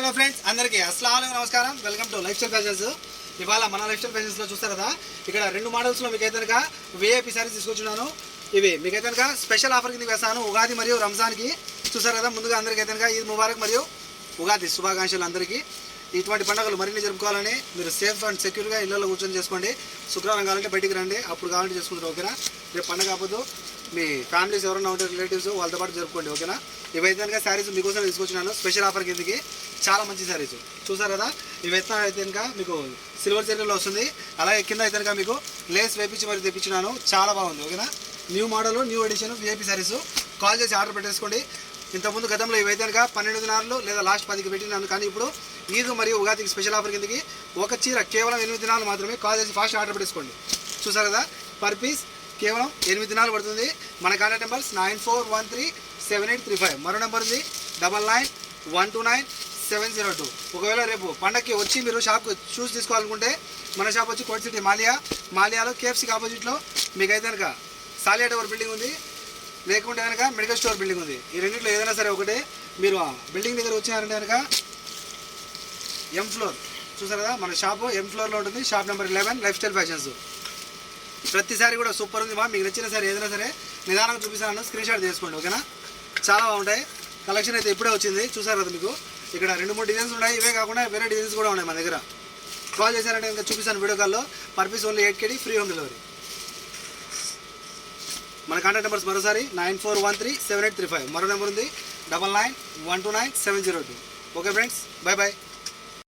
Hello friends అందరికీ అస్సలాము నమస్కారం. Welcome to life style fashions. ఇవాళ మన లైఫ్ స్టైల్ ఫ్యాషన్స్లో చూస్తారు కదా, ఇక్కడ రెండు మోడల్స్లో మీకు అయితే కనుక విఐపి సారీస్ తీసుకొచ్చున్నాను. ఇవి మీకు అయితే కనుక స్పెషల్ ఆఫర్ కింద వేస్తాను. ఉగాది మరియు రంజాన్కి చూస్తారు కదా. ముందుగా అందరికీ అయితే కనుక ఈద్ ముబారక్ మరియు ఉగాది శుభాకాంక్షలు అందరికీ. ఇటువంటి పండుగలు మరిన్ని జరుపుకోవాలని మీరు సేఫ్ అండ్ సెక్యూర్గా ఇళ్లలో కూర్చొని చేసుకోండి. శుక్రవారం కావాలంటే బయటికి రండి, అప్పుడు కావాలంటే చేసుకుంటారు. ఓకేనా? రేపు పండుగ కాకపోతే మీ ఫ్యామిలీస్ ఎవరైనా ఉంటే రిలేటివ్స్ వాళ్ళతో పాటు జరుపుకోండి. ఓకేనా? ఇవైతే కనుక శారీస్ మీకోసం తీసుకొచ్చినాను స్పెషల్ ఆఫర్ కిందకి. చాలా మంచి శారీస్ చూసారు కదా. ఇవైతే అయితే కనుక మీకు సిల్వర్ జరీలో వస్తుంది. అలాగే కింద అయితే కనుక మీకు లేస్ వేపించి మరి తెప్పించినాను. చాలా బాగుంది. ఓకేనా? New model, new edition VIP saris. Call చేసి ఆర్డర్ పెట్టేసుకోండి. ఇంతకుముందు గతంలో ఇవైతే కనుక 12 దినాలు లేదా లాస్ట్ 10కి పెట్టినాను. కానీ ఇప్పుడు ఈద్ మరియు ఉగాదికి స్పెషల్ ఆఫర్ కిందకి ఒక చీర కేవలం 8 దినాలు మాత్రమే. కాల్ చేసి ఫాస్ట్ ఆర్డర్ పెట్టేసుకోండి. చూసారు కదా, పర్ పీస్ కేవలం 8 దినాలు పడుతుంది. మన కాంటాక్ట్ నెంబర్స్ 94137835. మరో నెంబర్ ఉంది 99129702. ఒకవేళ రేపు పండగకి వచ్చి మీరు షాప్కి షూస్ తీసుకోవాలనుకుంటే మన షాప్ వచ్చి కోట్ సిటీ మాలియాలో కేఎఫ్సీకి ఆపోజిట్లో మీకైతే కనుక సాలియా టవర్ బిల్డింగ్ ఉంది, లేకుంటే కనుక మెడికల్ స్టోర్ బిల్డింగ్ ఉంది. ఈ రెండింటిలో ఏదైనా సరే ఒకటే. మీరు బిల్డింగ్ దగ్గర వచ్చినారంటే కనుక ఎం ఫ్లోర్ చూసారు కదా, మన షాపు ఎం ఫ్లోర్లో ఉంటుంది. Shop number 11 life style fashions. ప్రతిసారి కూడా సూపర్ ఉంది. మీకు నచ్చిన సరే ఏదైనా సరే నిదానంగా చూపిస్తాను, స్క్రీన్ షాట్ చేసుకోండి. ఓకేనా? చాలా బాగుంటాయి. కలెక్షన్ అయితే ఇప్పుడే వచ్చింది. చూసారు కదా, మీకు ఇక్కడ 2-3 డిజైన్స్ ఉన్నాయి. ఇవే కాకుండా వేరే డిజైన్స్ కూడా ఉన్నాయి మన దగ్గర. కాల్ చేశారంటే ఇంకా చూపిస్తాను వీడియో కాల్లో. Per piece only 8 KD, free home delivery. మన కాంటాక్ట్ నెంబర్స్ మరోసారి 94137835. మరో నెంబర్ ఉంది 99129702. Okay friends, bye bye.